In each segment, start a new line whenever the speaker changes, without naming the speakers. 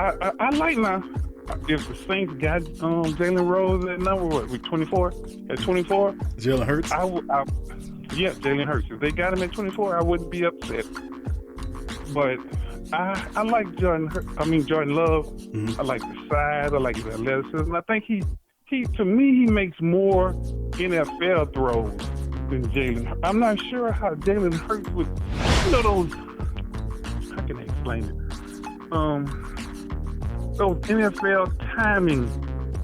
I like now. If the Saints got Jalen Rose at number what? With 24 at 24,
Jalen Hurts.
Yeah, Jalen Hurts. If they got him at 24, I wouldn't be upset. But I like Jordan Love.
Mm-hmm.
I like the size. I like his athleticism. I think he to me he makes more NFL throws than Jalen Hurts. I'm not sure how Jalen Hurts would. Those. How can I explain it? Those NFL timing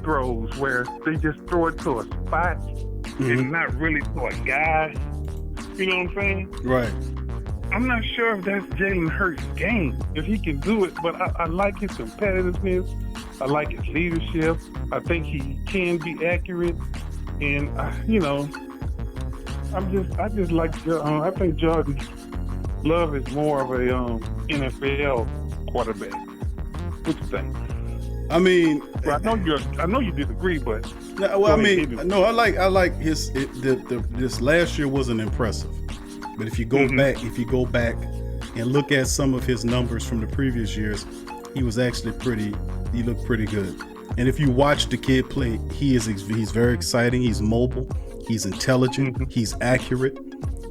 throws where they just throw it to a spot and not really to a guy. You know what I'm saying?
Right.
I'm not sure if that's Jalen Hurts' game, if he can do it, but I like his competitiveness. I like his leadership. I think he can be accurate. And, I just like, I think Jordan Love is more of a NFL quarterback. What you think?
I mean,
well, I know you disagree, but
I like his. This last year wasn't impressive, but if you go back and look at some of his numbers from the previous years, he was actually he looked pretty good. And if you watch the kid play, he's very exciting. He's mobile. He's intelligent. He's accurate.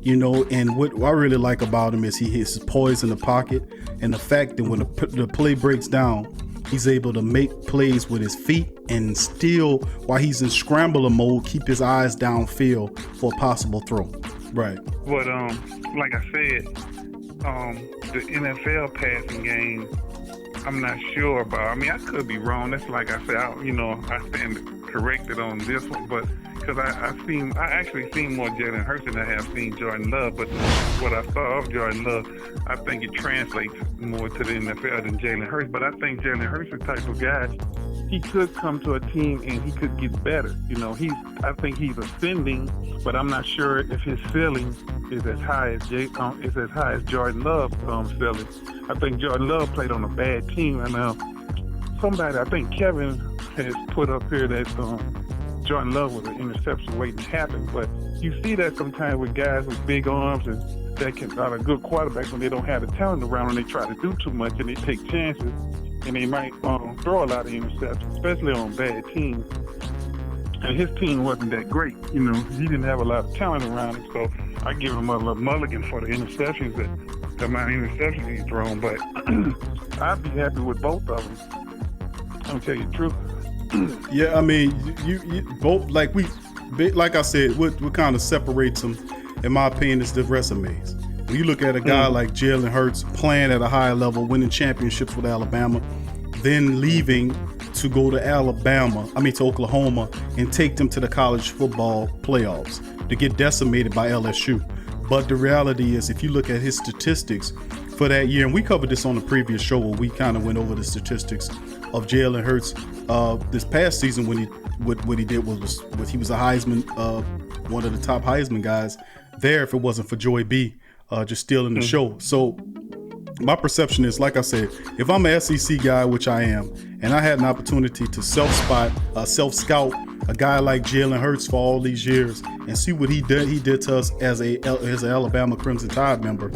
And what I really like about him is his poise in the pocket, and the fact that when the play breaks down, he's able to make plays with his feet and still, while he's in scrambler mode, keep his eyes downfield for a possible throw. Right.
But like I said, the NFL passing game, I'm not sure about. I mean, I could be wrong. That's like I said, I stand corrected on this one, but because I actually seen more Jalen Hurts than I have seen Jordan Love. But what I saw of Jordan Love, I think it translates more to the NFL than Jalen Hurts. But I think Jalen Hurts is the type of guy, he could come to a team and he could get better. I think he's ascending, but I'm not sure if his ceiling is as high as Jordan Love's ceiling. I think Jordan Love played on a bad team, and I think Kevin has put up here that Jordan Love was an interception waiting to happen. But you see that sometimes with guys with big arms and that are good quarterbacks when they don't have the talent around and they try to do too much and they take chances and they might throw a lot of interceptions, especially on bad teams. And his team wasn't that great. He didn't have a lot of talent around him, so I give him a little mulligan for the interceptions, the amount of interceptions he's thrown. But I'd be happy with both of them. I'm tell you the truth.
Yeah, I mean, you both, like I said, what kind of separates them, in my opinion, is the resumes. When you look at a guy like Jalen Hurts playing at a high level, winning championships with Alabama, then leaving to go to Oklahoma, and take them to the college football playoffs to get decimated by LSU. But the reality is, if you look at his statistics for that year, and we covered this on the previous show where we kind of went over the statistics of Jalen Hurts this past season, when what he did was he was a Heisman, one of the top Heisman guys there, if it wasn't for Joy B just stealing the show. So my perception is, like I said, if I'm an SEC guy, which I am, and I had an opportunity to self-scout a guy like Jalen Hurts for all these years and see what he did to us as an Alabama Crimson Tide member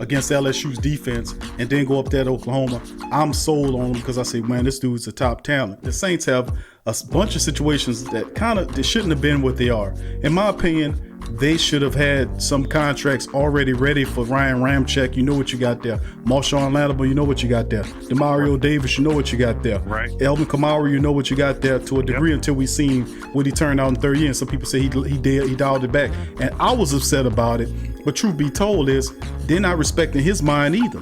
against LSU's defense, and then go up there to Oklahoma, I'm sold on him because I say, man, this dude's a top talent. The Saints have a bunch of situations that they shouldn't have been what they are. In my opinion, they should have had some contracts already ready for Ryan Ramczyk. You know what you got there. Marshawn Lattimore, you know what you got there. Demario Davis, you know what you got there.
Right.
Alvin Kamara, you know what you got there to a degree, until we seen what he turned out in third year. And some people say he dialed it back. And I was upset about it. But truth be told is, they're not respecting his mind either.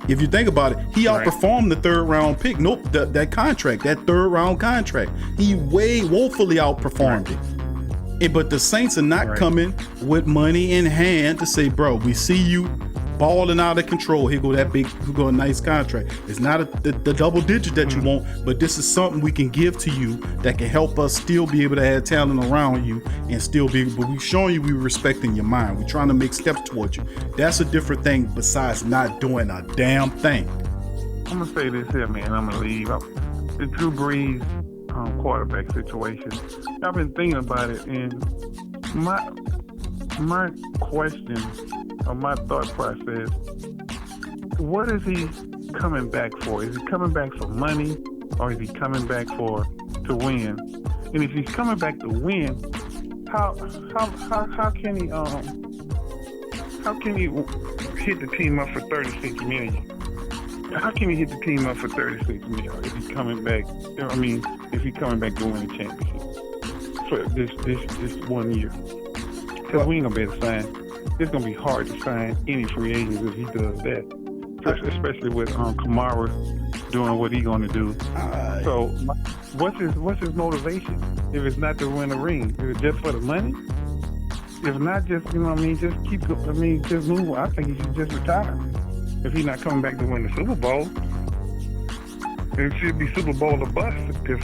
If you think about it, he outperformed the third round pick. Nope, that contract, that third round contract, he woefully outperformed it. But the Saints are not coming with money in hand to say, bro, we see you balling out of control. Here go a nice contract. It's not the double digit that you want, but this is something we can give to you that can help us still be able to have talent around you and still be, but we showing you we respecting your mind. We're trying to make steps towards you. That's a different thing besides not doing a damn thing.
I'm going to say this here, man. I'm going to leave. The Drew Brees quarterback situation. I've been thinking about it, and my question or my thought process, what is he coming back for? Is he coming back for money, or is he coming back to win? And if he's coming back to win, how can he hit the team up for $36 million? How can he hit the team up for $36 million if he's coming back? I mean, if he's coming back to win the championship for this 1 year? Because we ain't gonna be able to sign. It's gonna be hard to sign any free agents if he does that, especially with Kamara doing what he's gonna do. So, what's his motivation? If it's not to win a ring, is it just for the money? If not, just just move. I think he should just retire. If he's not coming back to win the Super Bowl, it should be Super Bowl or bust. If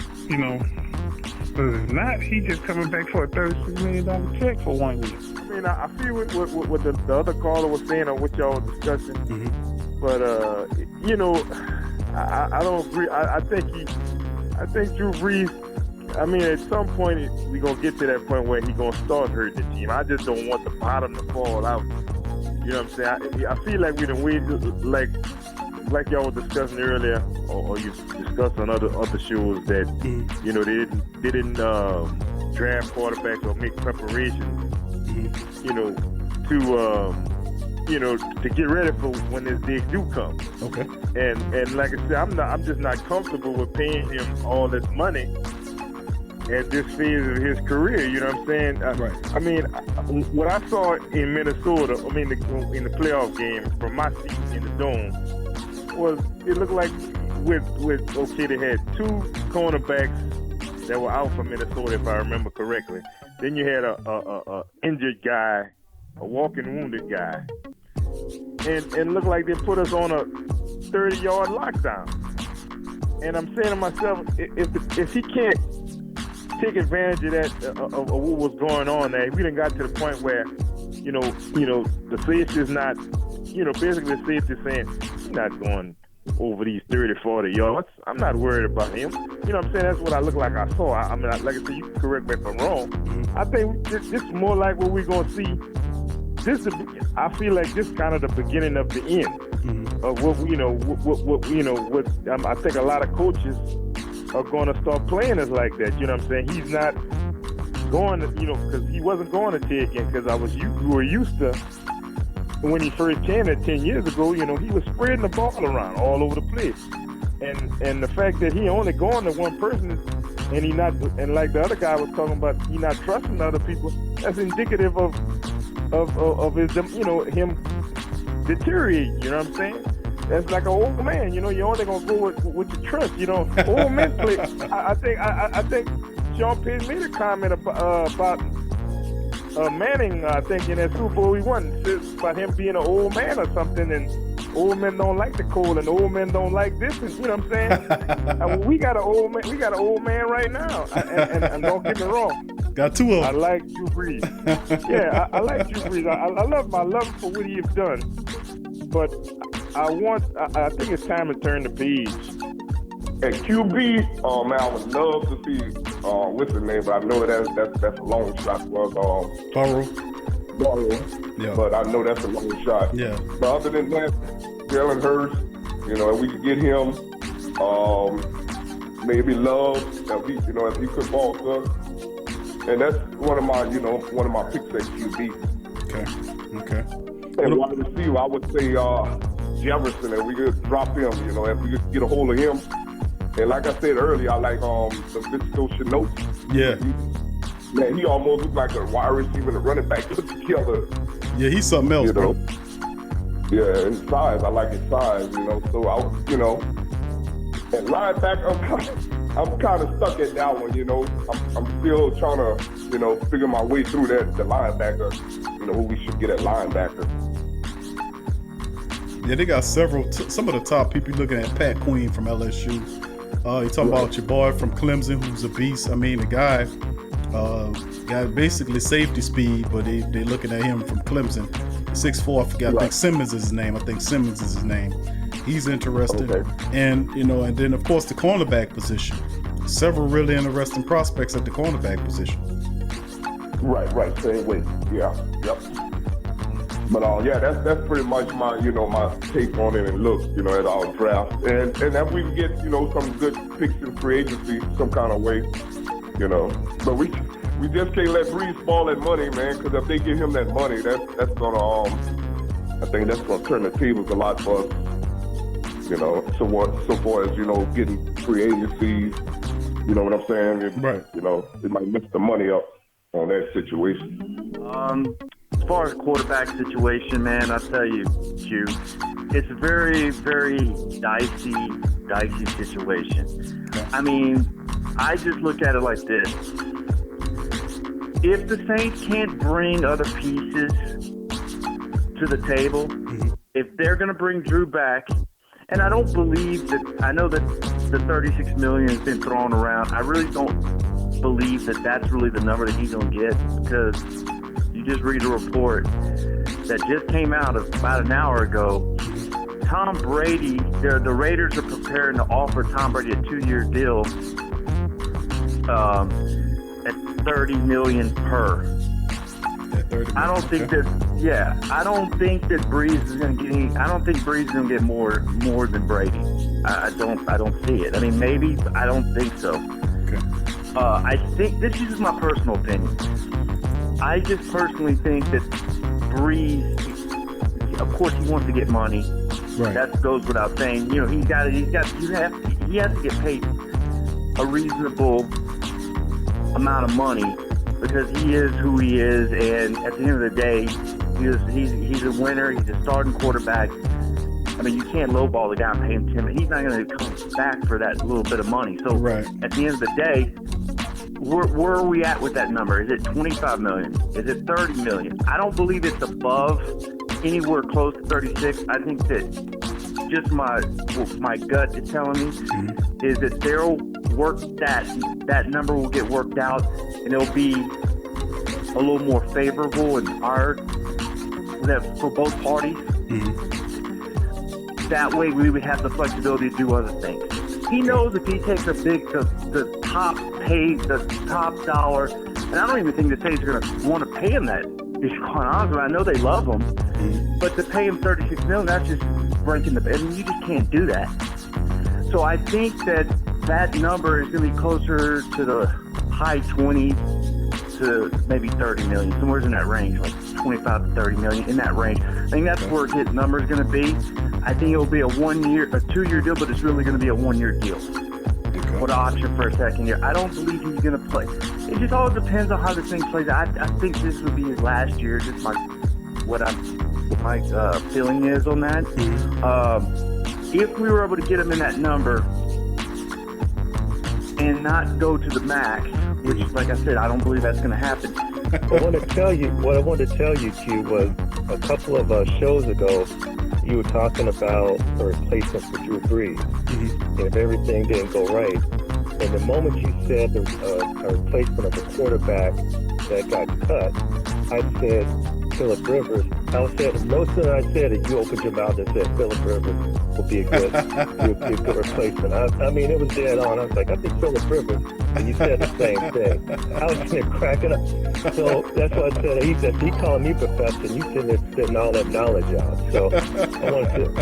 but if not, he just coming back for a $36 million check for 1 year.
I mean, I feel what the other caller was saying or what y'all were discussing, but I don't agree. I think Drew Brees. I mean, at some point we gonna get to that point where he gonna start hurting the team. I just don't want the bottom to fall out. You know what I'm saying? I feel like we done waited, like y'all were discussing earlier, or you discussed on other shows that they didn't draft quarterbacks or make preparations, to get ready for when this day do come.
Okay.
And like I said, I'm just not comfortable with paying him all this money at this phase of his career. You know what I'm saying?
Right.
I mean, what I saw in Minnesota, in the playoff game from my seat in the dome, was it looked like they had two cornerbacks that were out for Minnesota, if I remember correctly. Then you had a injured guy, a walking wounded guy, and it looked like they put us on a 30-yard lockdown. And I'm saying to myself, if he can't take advantage of that, of what was going on there, we done got to the point where, the safety is not, basically the safety is saying, he's not going over these 30, 40 yards. I'm not worried about him. You know what I'm saying? That's what I look like I saw. I mean, like I said, you can correct me if I'm wrong. I think this is more like what we're going to see. I feel like this is kind of the beginning of the end of what I think a lot of coaches are going to start playing us like that. You know what I'm saying? He's not going to, because he wasn't going to take it, because we were used to, when he first came there 10 years ago, he was spreading the ball around all over the place. And the fact that he only going to one person and he not, and like the other guy was talking about, he not trusting other people, that's indicative of his, him deteriorating, you know what I'm saying? That's like an old man, you're only gonna go with your trust, Old men play. I think Sean Payne made a comment about Manning. I think in that Super Bowl he won, about him being an old man or something, and old men don't like the cold, and old men don't like this, and you know what I'm saying? We got an old man. We got an old man right now, and don't get me wrong.
Got two of them.
I like Drew Brees. Yeah, I like Drew Brees. I love him for what he has done, but I think it's time to turn the page.
At QB, man, I would love to see what's his name, but I know that's a long shot.
Burrow.
Yeah. But I know that's a long shot.
Yeah.
But other than that, Jalen Hurts, if we could get him, maybe Love, if he could ball us. And that's one of my picks at QB.
Okay.
And wide receiver, I would say Jefferson, and we could drop him, if we could get a hold of him. And like I said earlier, I like the Visco Chenault.
Yeah.
He almost looks like a wide receiver and a running back put together.
Yeah, he's something else, bro.
Yeah, his size. I like his size, So I was, and linebacker, I'm kind of stuck at that one, I'm still trying to, figure my way through the linebacker, who we should get at linebacker.
Yeah, they got some of the top people. You're looking at Pat Queen from LSU. You're talking about your boy from Clemson, who's a beast. I mean, the guy got basically safety speed, but they looking at him from Clemson. 6'4", I forgot. I think Simmons is his name. He's interesting. Okay. And, and then, of course, the cornerback position. Several really interesting prospects at the cornerback position.
Right. Same way. Yeah. Yep. But yeah, that's pretty much my my take on it and look at our draft, and if we can get some good picks in free agency some kind of way, but we just can't let Brees spoil that money, man, because if they give him that money, that's gonna I think that's gonna turn the tables a lot for us, so far as getting free agencies, you know what I'm saying?
Right.
It might mess the money up on that situation.
As far as quarterback situation, man, I'll tell you, Q, it's a very, very dicey situation. I mean, I just look at it like this. If the Saints can't bring other pieces to the table, if they're going to bring Drew back, and I don't believe that, I know that the $36 million has been thrown around. I really don't believe that that's really the number that he's going to get, because you just read a report that just came out about an hour ago. Tom Brady, the Raiders are preparing to offer Tom Brady a 2-year deal at $30 million per. I don't think that Brees is going to get I don't think Brees is going to get more than Brady. I don't see it. I mean, maybe, I don't think so.
Okay.
I think, this is just my personal opinion. I just personally think that Brees, of course, he wants to get money.
Right.
That goes without saying. He has to get paid a reasonable amount of money, because he is who he is, and at the end of the day, he's a winner. He's a starting quarterback. I mean, you can't lowball the guy and pay him $10 million. He's not going to come back for that little bit of money. So
right.
At the end of the day, where are we at with that number? Is it $25 million? Is it $30 million? I don't believe it's above anywhere close to 36. I think that just my gut is telling me is that they'll work that number will get worked out, and it'll be a little more favorable and hard for both parties. That way we would have the flexibility to do other things. He knows if he takes the top dollar, and I don't even think the Saints are going to want to pay him that. If you're quite honest with me, I know they love him, but to pay him $36 million, that's just breaking the. I mean, you just can't do that. So I think that number is going to be closer to the high 20s to maybe 30 million, somewhere in that range, like 25 to 30 million, in that range. I think that's where his number is going to be. I think it will be a 2-year deal, but it's really going to be a 1-year deal with an option for a second year. I don't believe he's going to play. It just all depends on how this thing plays out. I think this would be his last year. Just my feeling is on that. If we were able to get him in that number and not go to the max, which, like I said, I don't believe that's going to happen.
What I wanted to tell you, Q, was a couple of shows ago, you were talking about a replacement for Drew Brees. And if everything didn't go right, and the moment you said a replacement of a quarterback that got cut, I said Phillip Rivers. No sooner I said it, you opened your mouth and said Phillip Rivers will be a good replacement. I mean, it was dead on. I was like, I think Phillip Rivers, and you said the same thing. I was going to crack it up. So that's what I said. He called me professor, and you sitting there spitting all that knowledge out. So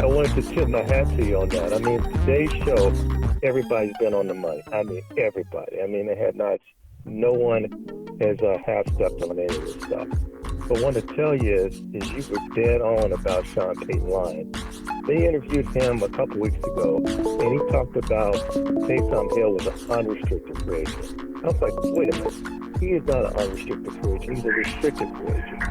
I wanted to tip my hat to you on that. I mean, today's show, everybody's been on the money. I mean, everybody. I mean, no one has half-stepped on any of this stuff. But what I want to tell you is you were dead on about Sean Payton lying. They interviewed him a couple weeks ago, and he talked about Taysom Hill was an unrestricted free agent. I was like, wait a minute. He is not an unrestricted free agent. He's a restricted free agent.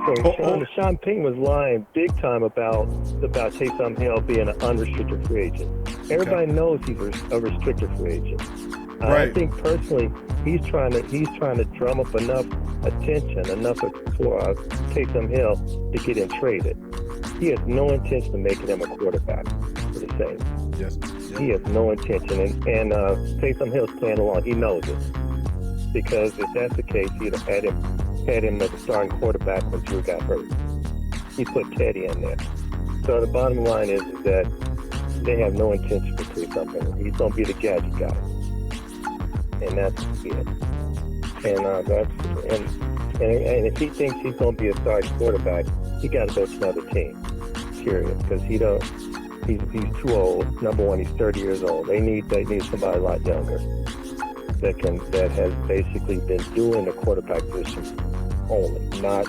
So Sean Payton was lying big time about Taysom Hill being an unrestricted free agent. Everybody knows he's a restricted free agent.
Right.
I think personally, he's trying to drum up enough attention, for Taysom Hill to get him traded. He has no intention of making him a quarterback for the Saints.
Yes.
He has no intention, and Taysom Hill's playing along. He knows it, because if that's the case, he'd have had him as a starting quarterback when Drew got hurt. He put Teddy in there. So the bottom line is that they have no intention for Taysom Hill. He's going to be the gadget guy. And that's it. And if he thinks he's going to be a starting quarterback, he got to go to another team. Period, because he's too old. Number one, he's 30 years old. They need somebody a lot younger that has basically been doing the quarterback position only, not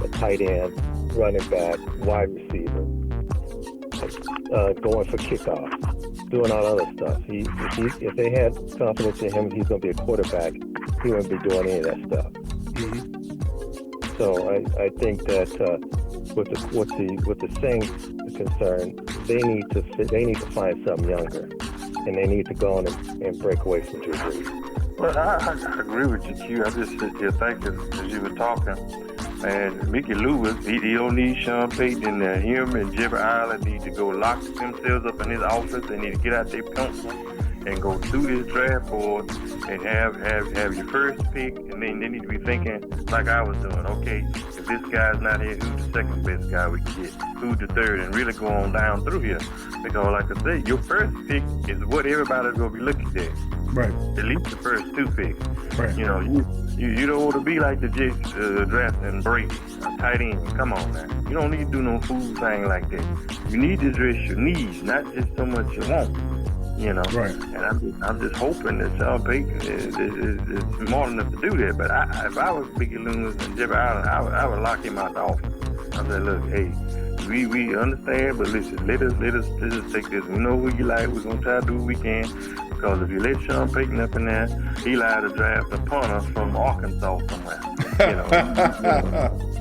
a tight end, running back, wide receiver, going for kickoff, doing all other stuff. If they had confidence in him, he's going to be a quarterback. He wouldn't be doing any of that stuff. Mm-hmm. So I think that with the Saints concerned, they need to find something younger, and they need to go on and break away from Drew Brees.
Well, I agree with you, Q. I just sit here thinking as you were talking. And Mickey Lewis, he don't need Sean Payton. Him and Jibber Island need to go lock themselves up in his office. They need to get out their pencil and go through this draft board and have your first pick. And then they need to be thinking like I was doing. Okay, if this guy's not here, who's the second best guy we can get? Who's the third? And really go on down through here. Because like I said, your first pick is what everybody's going to be looking at.
Right.
At least the first two picks.
Right.
You know, you don't want to be like the Jets drafting Brady, a tight end. Come on now. You don't need to do no fool thing like that. You need to address your needs, not just so much you want. You know. Right. And I'm just hoping that Sean Payton is smart enough to do that. But if I was Mickey Loomis and Jibber Allen, I would lock him out the office. I said, look, hey, we understand, but listen, let us take this. We know who you like. We're gonna try to do what we can. Because if you let Sean Payton up in there, he lied to draft a punter from Arkansas somewhere. You know,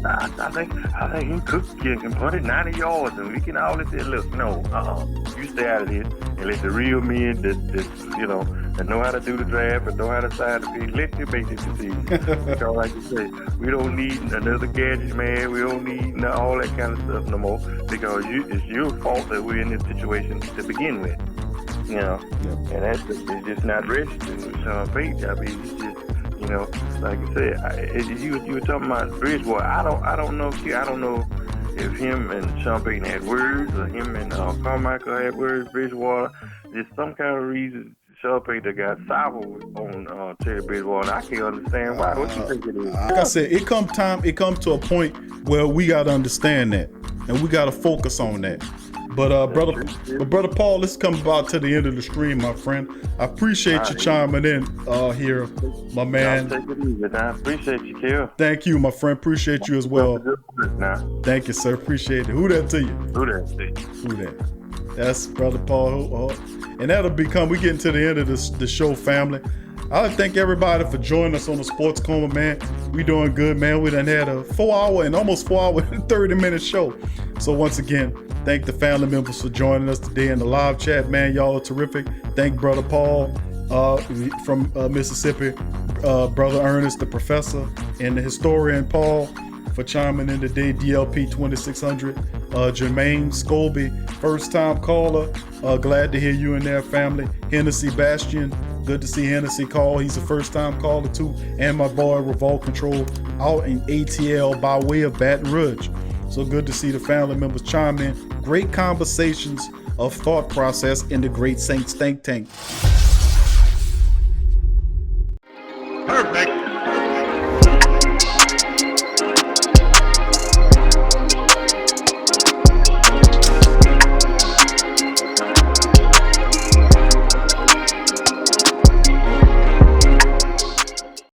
I think he can punt it 90 yards, and we can all let that look. No, you stay out of this and let the real men that know how to do the draft and know how to sign the pick, let them make this decision. Because like you say, we don't need another gadget man. We don't need all that kind of stuff no more. Because it's your fault that we're in this situation to begin with. You know, and it's just not registering with Sean Payton. I mean, it's just, you know, like I said, you were talking about Bridgewater. I don't know if him and Sean Payton had words or him and Carmichael had words. Bridgewater, there's some kind of reason Sean Payton got sour on Teddy Bridgewater. I can't understand why. What you think it is?
Like I said, it come to a point where we got to understand that, and we got to focus on that. But brother Paul, let's come about to the end of the stream, my friend. I appreciate you chiming in here, my man.
Take it easy, I appreciate you, Q.
Thank you, my friend. Appreciate you as well. Thank you, sir. Appreciate it. Who that to you?
Who that?
That's brother Paul. And that'll become. We getting to the end of the show, family. I thank everybody for joining us on the Sports Coma, man. We doing good, man. We done had a 4 hour and 30-minute show. So once again, thank the family members for joining us today in the live chat, man. Y'all are terrific. Thank Brother Paul from Mississippi, Brother Ernest, the professor, and the historian Paul for chiming in today. DLP 2600, Jermaine Scobie, first-time caller. Glad to hear you in there, family. Hennessy Bastion. Good to see Hennessy call. He's a first-time caller, too. And my boy, Revolt Control, out in ATL by way of Baton Rouge. So good to see the family members chime in. Great conversations of thought process in the Great Saints Think Tank.